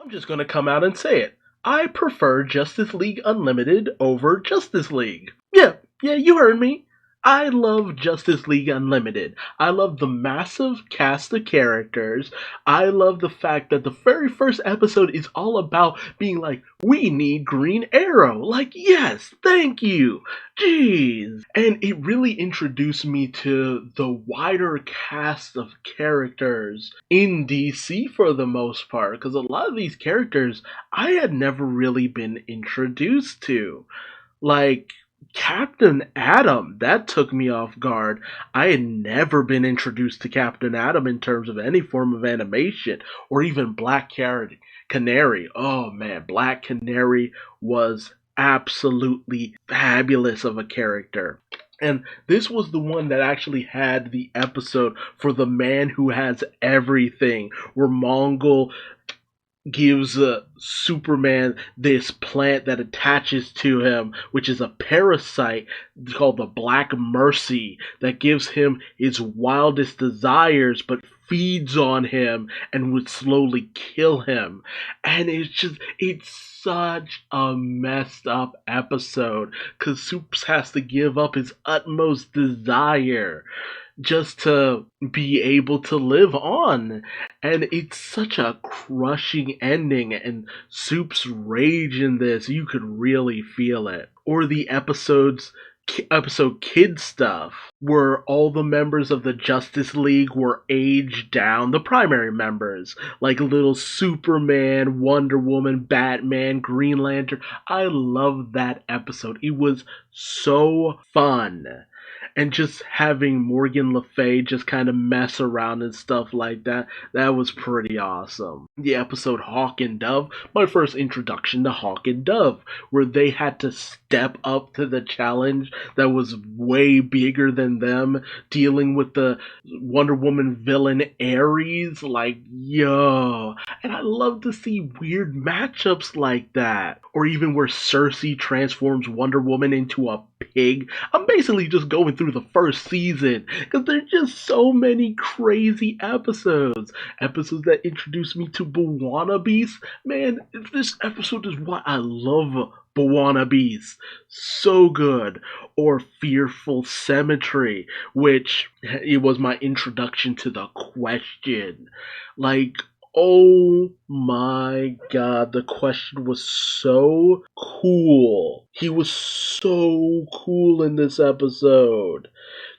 I'm just gonna come out and say it. I prefer Justice League Unlimited over Justice League. Yeah, you heard me. I love Justice League Unlimited. I love the massive cast of characters. I love the fact that the very first episode is all about being like, we need Green Arrow. Like, yes, thank you. Jeez. And it really introduced me to the wider cast of characters in DC for the most part, because a lot of these characters I had never really been introduced to. Like, Captain Atom, that took me off guard. I had never been introduced to Captain Atom in terms of any form of animation, or even Black Canary. Oh man, Black Canary was absolutely fabulous of a character. And this was the one that actually had the episode for the man who has everything, where Mongol gives Superman this plant that attaches to him, which is a parasite called the Black Mercy, that gives him his wildest desires but feeds on him and would slowly kill him. And it's such a messed up episode because Supes has to give up his utmost desire just to be able to live on. And it's such a crushing ending, and Soup's rage in this, you could really feel it. Or the episode Kid Stuff, where all the members of the Justice League were aged down, the primary members, like little Superman, Wonder Woman, Batman, Green Lantern. I loved that episode. It was so fun. And just having Morgan Le Fay just kind of mess around and stuff like that, that was pretty awesome. The episode Hawk and Dove, my first introduction to Hawk and Dove, where they had to step up to the challenge that was way bigger than them, dealing with the Wonder Woman villain Ares. Like, yo. And I love to see weird matchups like that. Or even where Cersei transforms Wonder Woman into a pig. I'm basically just going through the first season because there's just so many crazy episodes that introduce me to Bwana Beast. Man, this episode is what I love. Bwana Beast, so good. Or Fearful Cemetery, which it was my introduction to the Question. Like, oh my god, the Question was so cool. He was so cool in this episode.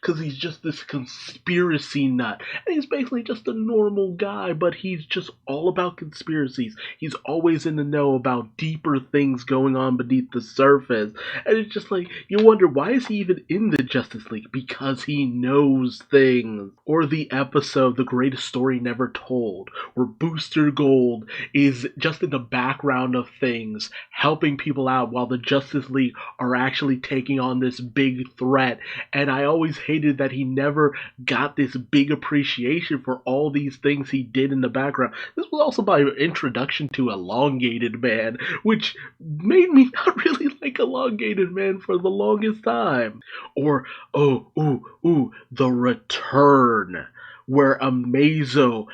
Because he's just this conspiracy nut. And he's basically just a normal guy, but he's just all about conspiracies. He's always in the know about deeper things going on beneath the surface. And it's just like, you wonder, why is he even in the Justice League? Because he knows things. Or the episode, The Greatest Story Never Told, where Booster Gold is just in the background of things, helping people out while the Justice League are actually taking on this big threat. And I always hated that he never got this big appreciation for all these things he did in the background. This was also my introduction to Elongated Man, which made me not really like Elongated Man for the longest time. Or, The Return, where Amazo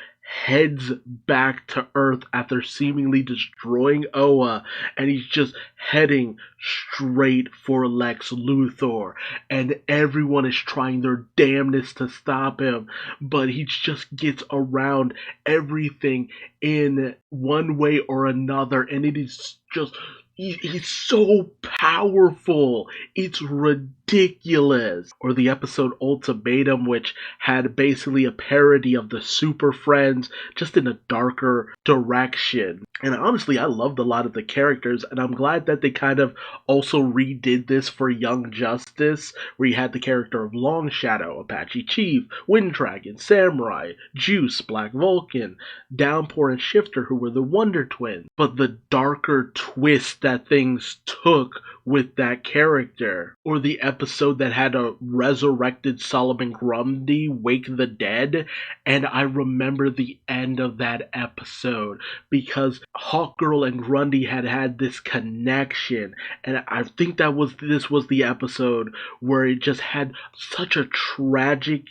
heads back to Earth after seemingly destroying Oa, and he's just heading straight for Lex Luthor, and everyone is trying their damnedest to stop him, but he just gets around everything in one way or another, and it is just... He's so powerful. It's ridiculous. Or the episode Ultimatum, which had basically a parody of the Super Friends, just in a darker direction. And honestly, I loved a lot of the characters, and I'm glad that they kind of also redid this for Young Justice, where you had the character of Long Shadow, Apache Chief, Wind Dragon, Samurai, Juice, Black Vulcan, Downpour, and Shifter, who were the Wonder Twins. But the darker twist that things took with that character. Or the episode that had a resurrected Solomon Grundy wake the dead, and I remember the end of that episode because Hawkgirl and Grundy had this connection, and I think this was the episode where it just had such a tragic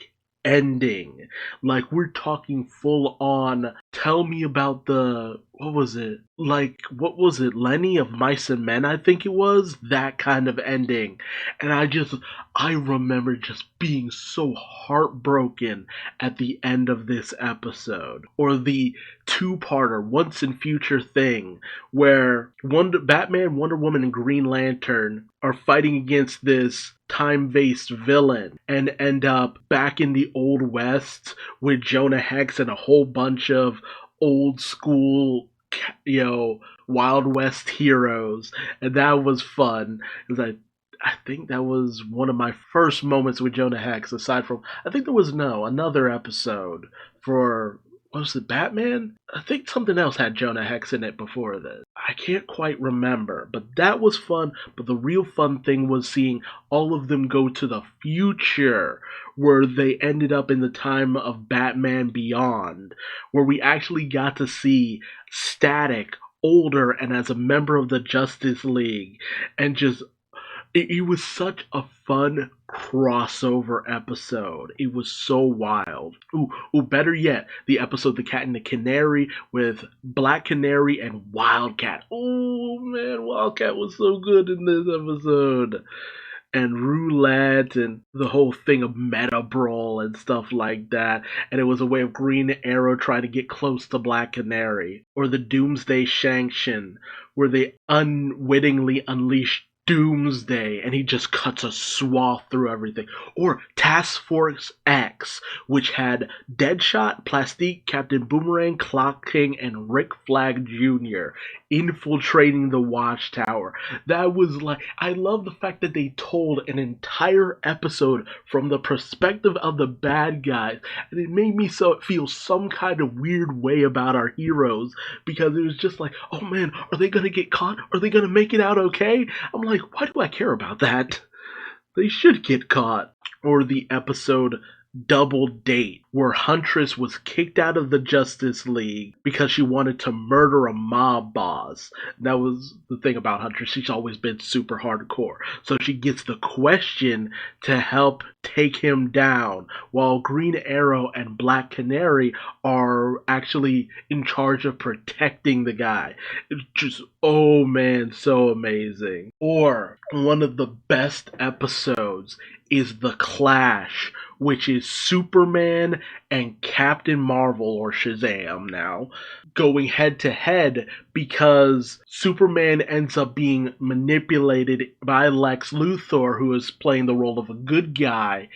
ending. Like, we're talking full on tell me about what was it? What was it? Lenny of Mice and Men, I think it was. That kind of ending. And I remember just being so heartbroken at the end of this episode. Or the two-parter, Once and Future Thing, where Batman, Wonder Woman, and Green Lantern are fighting against this time-based villain and end up back in the Old West with Jonah Hex and a whole bunch of old school, Wild West heroes. And that was fun, because I think that was one of my first moments with Jonah Hex, aside from, I think there was another episode for, what was it, Batman? I think something else had Jonah Hex in it before this. I can't quite remember, but that was fun. But the real fun thing was seeing all of them go to the future, where they ended up in the time of Batman Beyond, where we actually got to see Static older and as a member of the Justice League, and just it was such a fun crossover episode. It was so wild. Ooh, better yet, the episode The Cat and the Canary with Black Canary and Wildcat. Oh man, Wildcat was so good in this episode. And roulette and the whole thing of meta brawl and stuff like that. And it was a way of Green Arrow trying to get close to Black Canary. Or the Doomsday Sanction, where they unwittingly unleashed Doomsday and he just cuts a swath through everything. Or Task Force X, which had Deadshot, Plastique, Captain Boomerang, Clock King, and Rick Flag Jr. infiltrating the Watchtower. That was I love the fact that they told an entire episode from the perspective of the bad guys, and it made me feel some kind of weird way about our heroes, because it was just oh man, are they gonna get caught? Are they gonna make it out okay? I'm like, why do I care about that? They should get caught. Or the episode Double Date, where Huntress was kicked out of the Justice League because she wanted to murder a mob boss. That was the thing about Huntress. She's always been super hardcore. So she gets the Question to help take him down, while Green Arrow and Black Canary are actually in charge of protecting the guy. It's just, oh man, so amazing. Or one of the best episodes is The Clash, which is Superman and Captain Marvel, or Shazam now, going head to head, because Superman ends up being manipulated by Lex Luthor, who is playing the role of a good guy,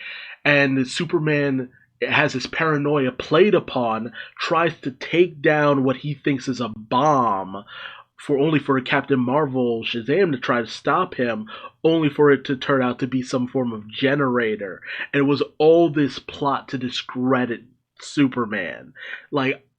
and Superman has his paranoia played upon, tries to take down what he thinks is a bomb, only for Captain Marvel, Shazam, to try to stop him, only for it to turn out to be some form of generator. And it was all this plot to discredit Superman.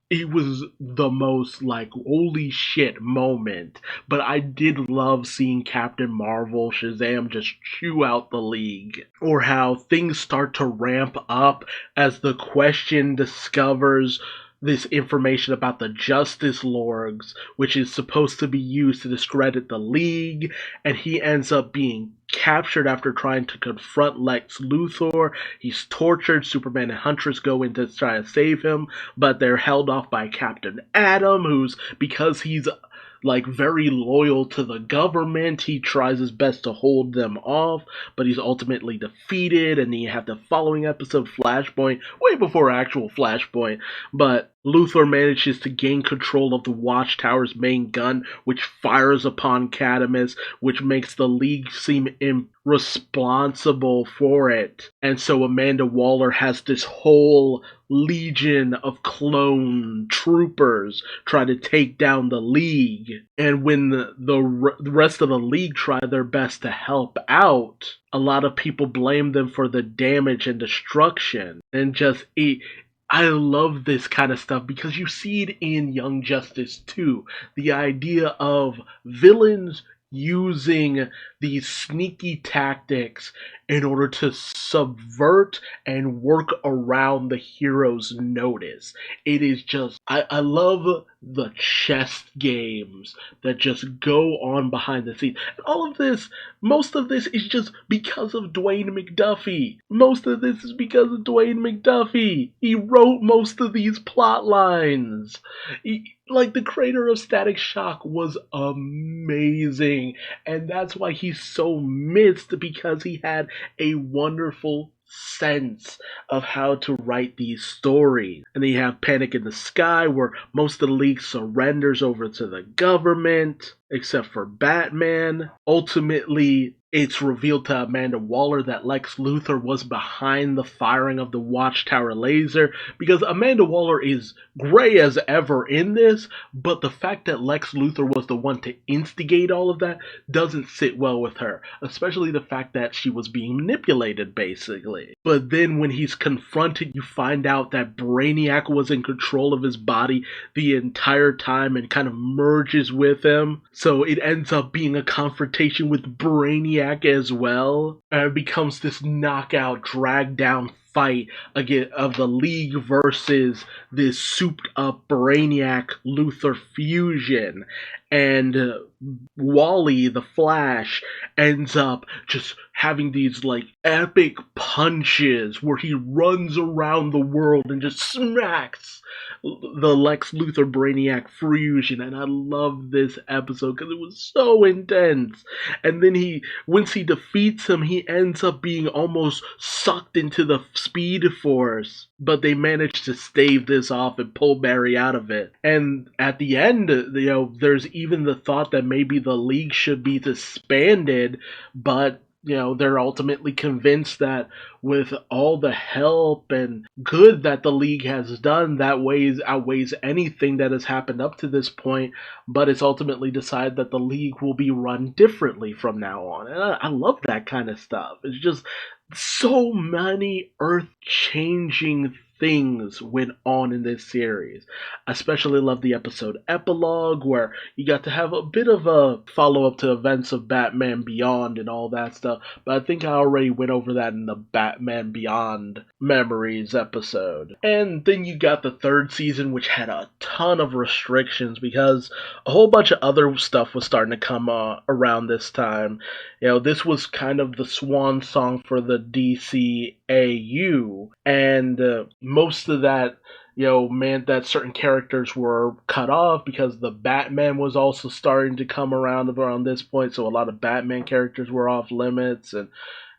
It was the most, holy shit moment. But I did love seeing Captain Marvel, Shazam, just chew out the League. Or how things start to ramp up as the Question discovers this information about the Justice Lords, which is supposed to be used to discredit the League, and he ends up being captured after trying to confront Lex Luthor. He's tortured. Superman and Huntress go in to try to save him, but they're held off by Captain Atom, because he's very loyal to the government, he tries his best to hold them off, but he's ultimately defeated. And then you have the following episode, Flashpoint, way before actual Flashpoint, but Luthor manages to gain control of the Watchtower's main gun, which fires upon Cadmus, which makes the League seem irresponsible for it. And so Amanda Waller has this whole legion of clone troopers try to take down the League. And when the rest of the League try their best to help out, a lot of people blame them for the damage and destruction. And I love this kind of stuff, because you see it in Young Justice too. The idea of villains using these sneaky tactics in order to subvert and work around the hero's notice. It is just, I love the chess games that just go on behind the scenes. And all of this, most of this is just because of Dwayne McDuffie. Most of this is because of Dwayne McDuffie. He wrote most of these plot lines. Like, the creator of Static Shock was amazing, and that's why he's so missed, because he had a wonderful sense of how to write these stories. And then you have Panic in the Sky, where most of the league surrenders over to the government, except for Batman. Ultimately, it's revealed to Amanda Waller that Lex Luthor was behind the firing of the Watchtower laser, because Amanda Waller is gray as ever in this, but the fact that Lex Luthor was the one to instigate all of that doesn't sit well with her, especially the fact that she was being manipulated, basically. But then when he's confronted, you find out that Brainiac was in control of his body the entire time and kind of merges with him. So it ends up being a confrontation with Brainiac as well. And it becomes this knockout, drag down fight again of the League versus this souped up Brainiac Luthor fusion. And Wally, the Flash, ends up just having these like epic punches where he runs around the world and just smacks the Lex Luthor Brainiac fusion. And I love this episode because it was so intense. And then once he defeats him, he ends up being almost sucked into the Speed Force, but they managed to stave this off and pull Barry out of it. And at the end, there's even the thought that maybe the League should be disbanded, but they're ultimately convinced that with all the help and good that the League has done, that outweighs anything that has happened up to this point. But it's ultimately decided that the League will be run differently from now on. And I love that kind of stuff. It's just so many earth-changing things went on in this series. I especially love the episode Epilogue, where you got to have a bit of a follow-up to events of Batman Beyond and all that stuff, but I think I already went over that in the Batman Beyond Memories episode. And then you got the third season, which had a ton of restrictions because a whole bunch of other stuff was starting to come around this time. This was kind of the swan song for the DCAU, and most of that meant that certain characters were cut off because the Batman was also starting to come around this point, so a lot of Batman characters were off limits, and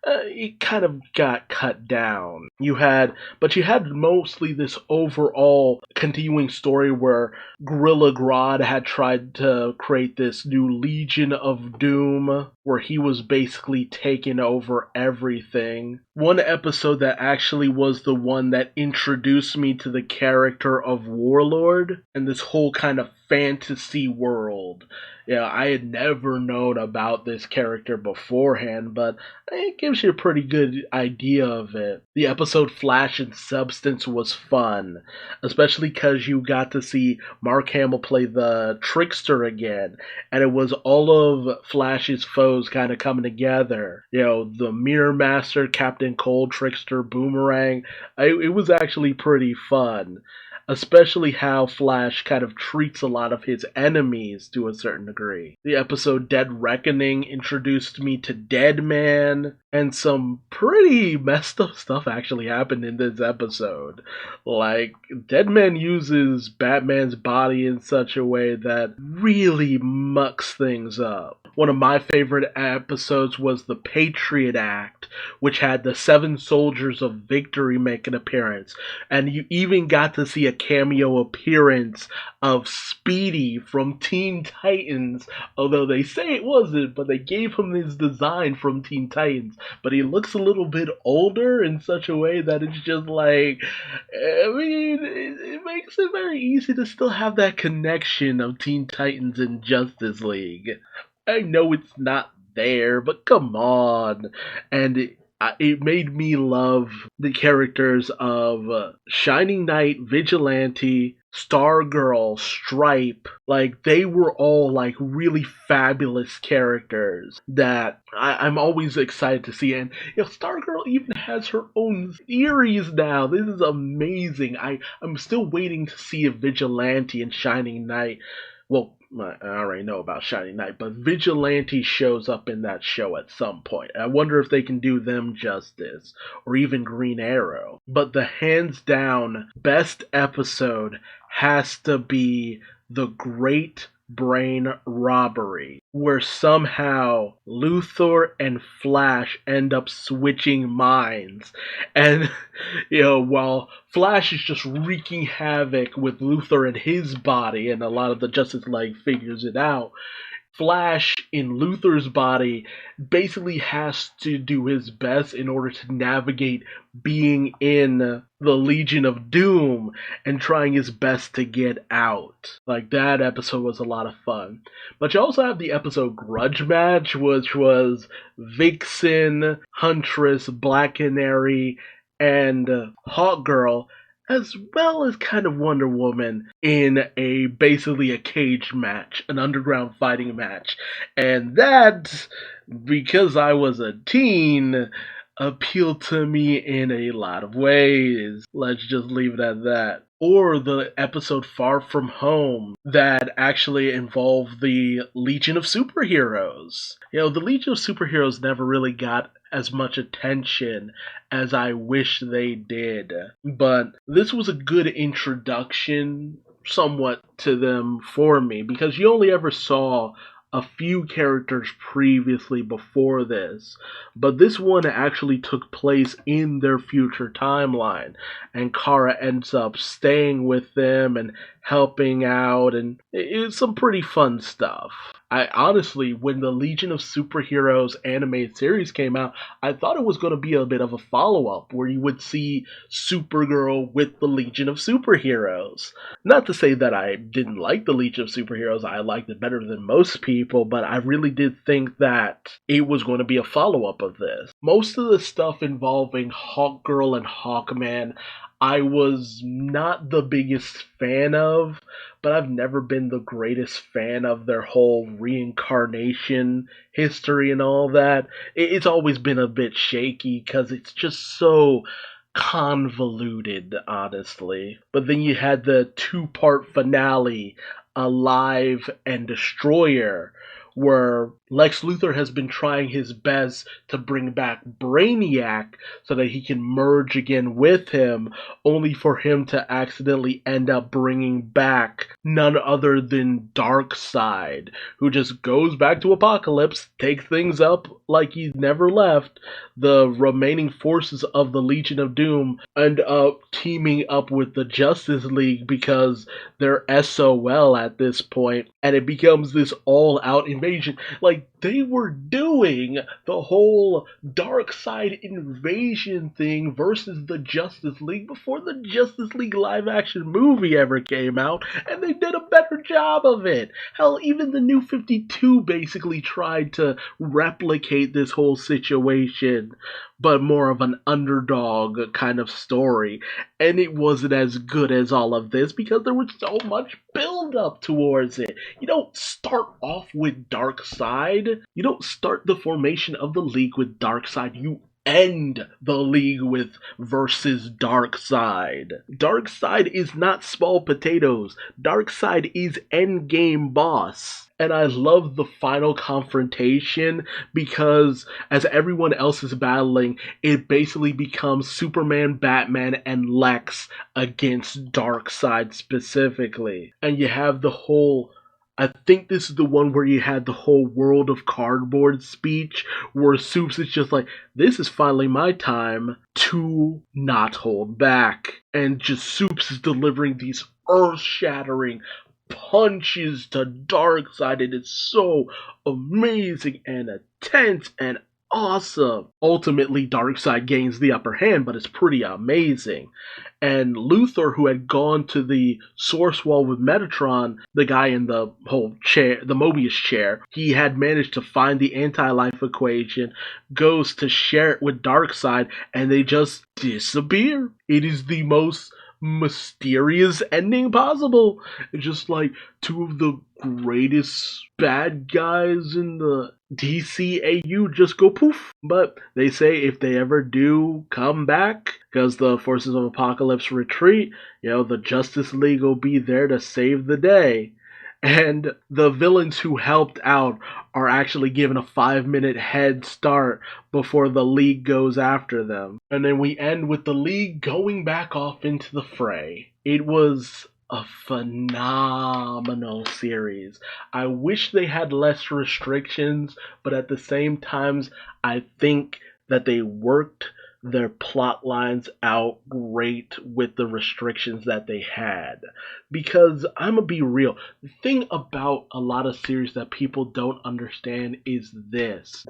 it kind of got cut down. You had mostly this overall continuing story where Gorilla Grodd had tried to create this new Legion of Doom, where he was basically taking over everything. One episode that actually was the one that introduced me to the character of Warlord and this whole kind of fantasy world. I had never known about this character beforehand, but it gives you a pretty good idea of it. The episode Flash and Substance was fun, especially because you got to see Mark Hamill play the Trickster again, and it was all of Flash's foes kind of coming together. The Mirror Master, Captain Cold, Trickster, Boomerang. It was actually pretty fun. Especially how Flash kind of treats a lot of his enemies to a certain degree. The episode Dead Reckoning introduced me to Deadman, and some pretty messed up stuff actually happened in this episode. Like, Deadman uses Batman's body in such a way that really mucks things up. One of my favorite episodes was the Patriot Act, which had the 7 Soldiers of Victory make an appearance. And you even got to see a cameo appearance of Speedy from Teen Titans, although they say it wasn't, but they gave him his design from Teen Titans. But he looks a little bit older in such a way that it's just like, it makes it very easy to still have that connection of Teen Titans and Justice League. I know it's not there, but come on. And it made me love the characters of Shining Knight, Vigilante, Stargirl, Stripe, like they were all like really fabulous characters that I'm always excited to see. And Stargirl even has her own series now. This is amazing. I'm still waiting to see if Vigilante and Shining Knight, well, I already know about Shining Knight, but Vigilante shows up in that show at some point. I wonder if they can do them justice, or even Green Arrow. But the hands down best episode has to be the Great Brain Robbery, where somehow Luthor and Flash end up switching minds. And, while Flash is just wreaking havoc with Luthor and his body, and a lot of the Justice League figures it out, Flash in Luthor's body basically has to do his best in order to navigate being in the Legion of Doom and trying his best to get out. Like, that episode was a lot of fun. But you also have the episode Grudge Match, which was Vixen, Huntress, Black Canary, and Hawkgirl, as well as kind of Wonder Woman in basically a cage match, an underground fighting match. And that, because I was a teen, appealed to me in a lot of ways. Let's just leave it at that. Or the episode Far From Home that actually involved the Legion of Superheroes. The Legion of Superheroes never really got as much attention as I wish they did. But this was a good introduction somewhat to them for me, because you only ever saw a few characters previously before this, but this one actually took place in their future timeline, and Kara ends up staying with them and helping out, and it's some pretty fun stuff. I honestly, when the Legion of Superheroes animated series came out, I thought it was going to be a bit of a follow-up where you would see Supergirl with the Legion of Superheroes. Not to say that I didn't like the Legion of Superheroes, I liked it better than most people, but I really did think that it was going to be a follow-up of this. Most of the stuff involving Hawkgirl and Hawkman, I was not the biggest fan of, but I've never been the greatest fan of their whole reincarnation history and all that. It's always been a bit shaky because it's just so convoluted, honestly. But then you had the two-part finale, Alive and Destroyer, where Lex Luthor has been trying his best to bring back Brainiac so that he can merge again with him, only for him to accidentally end up bringing back none other than Darkseid, who just goes back to Apokolips, takes things up like he's never left. The remaining forces of the Legion of Doom end up teaming up with the Justice League because they're SOL at this point, and it becomes this all-out invasion. Like, they were doing the whole Darkseid invasion thing versus the Justice League before the Justice League live-action movie ever came out, and they did a better job of it. Hell, even the New 52 basically tried to replicate this whole situation, but more of an underdog kind of story. And it wasn't as good as all of this because there was so much build up towards it. You don't start off with Darkseid. You don't start the formation of the League with Darkseid. You end the League with versus Darkseid. Darkseid is not small potatoes. Darkseid is endgame boss. And I love the final confrontation because as everyone else is battling, it basically becomes Superman, Batman, and Lex against Darkseid specifically. And you have the whole, I think this is the one where you had the whole World of Cardboard speech where Supes is just like, this is finally my time to not hold back. And just Supes is delivering these earth-shattering punches to Darkseid, and it's so amazing and intense and awesome. Ultimately, Darkseid gains the upper hand, but it's pretty amazing. And Luthor, who had gone to the Source Wall with Metatron, the guy in the whole chair, the Mobius chair, he had managed to find the anti-life equation, goes to share it with Darkseid, and they just disappear. It is the most mysterious ending possible. It's just like two of the greatest bad guys in the DCAU just go poof. But they say if they ever do come back, because the forces of Apocalypse retreat, the Justice League will be there to save the day. And the villains who helped out are actually given a 5-minute head start before the League goes after them. And then we end with the League going back off into the fray. It was a phenomenal series. I wish they had less restrictions, but at the same time, I think that they worked their plot lines out great with the restrictions that they had. Because I'm gonna be real, the thing about a lot of series that people don't understand is this.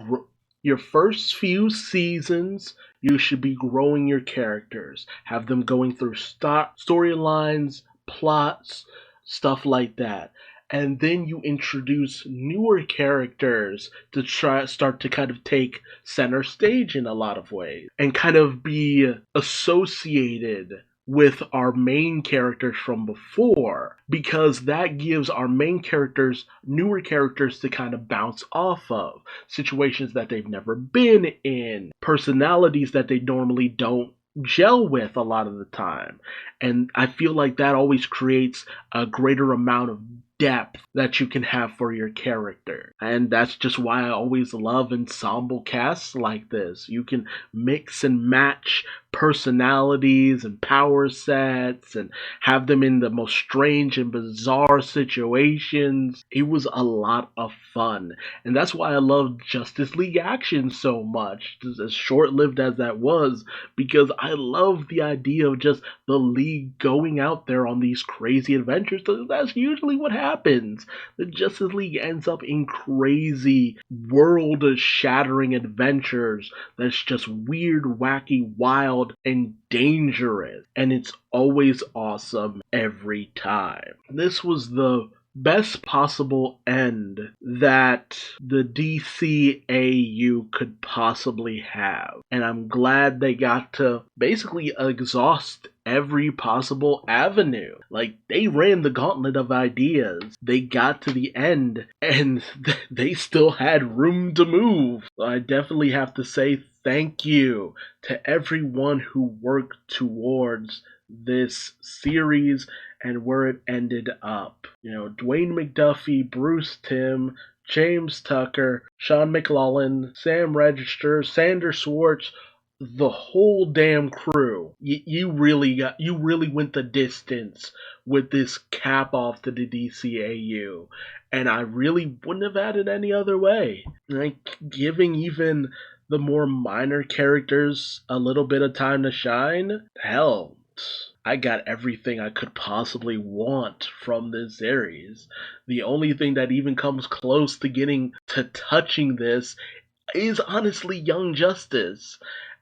Your first few seasons, you should be growing your characters, have them going through storylines, plots, stuff like that. And then you introduce newer characters to start to kind of take center stage in a lot of ways and kind of be associated with our main characters from before, because that gives our main characters newer characters to kind of bounce off of, situations that they've never been in, personalities that they normally don't gel with a lot of the time. And I feel like that always creates a greater amount of depth that you can have for your character. And that's just why I always love ensemble casts like this. You can mix and match personalities and power sets and have them in the most strange and bizarre situations. It was a lot of fun. And that's why I love Justice League Action so much, just as short-lived as that was, because I love the idea of just the League going out there on these crazy adventures. That's usually what happens. The Justice League ends up in crazy, world-shattering adventures that's just weird, wacky, wild, and dangerous. And it's always awesome every time. This was the best possible end that the DCAU could possibly have. And I'm glad they got to basically exhaust every possible avenue. Like, they ran the gauntlet of ideas. They got to the end and they still had room to move. So I definitely have to say thank you to everyone who worked towards this series and where it ended up. Dwayne McDuffie, Bruce Timm, James Tucker, Sean McLaughlin, Sam Register, Sander Schwartz, the whole damn crew. You really went the distance with this cap off to the DCAU, and I really wouldn't have had it any other way. Like, giving even the more minor characters a little bit of time to shine. Hell, I got everything I could possibly want from this series. The only thing that even comes close to getting to touching this is honestly Young Justice.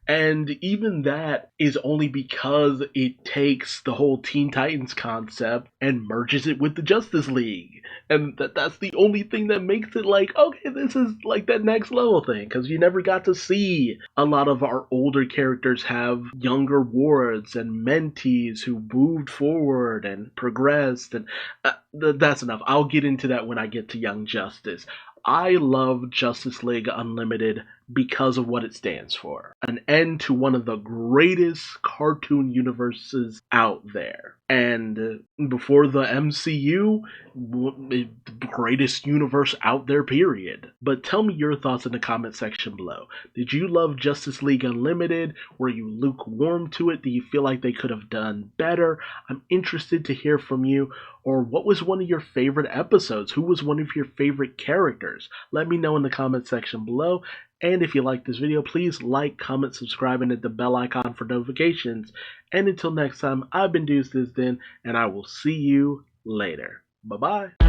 And even that is only because it takes the whole Teen Titans concept and merges it with the Justice League. And that's the only thing that makes it like, okay, this is like that next level thing. Because you never got to see a lot of our older characters have younger wards and mentees who moved forward and progressed. And that's enough. I'll get into that when I get to Young Justice. I love Justice League Unlimited because of what it stands for. An end to one of the greatest cartoon universes out there. And before the MCU, the greatest universe out there, period. But tell me your thoughts in the comment section below. Did you love Justice League Unlimited? Were you lukewarm to it? Do you feel like they could have done better? I'm interested to hear from you. Or what was one of your favorite episodes? Who was one of your favorite characters? Let me know in the comment section below. And if you like this video, please like, comment, subscribe, and hit the bell icon for notifications. And until next time, I've been Duuz-Diz-Din, and I will see you later. Bye-bye.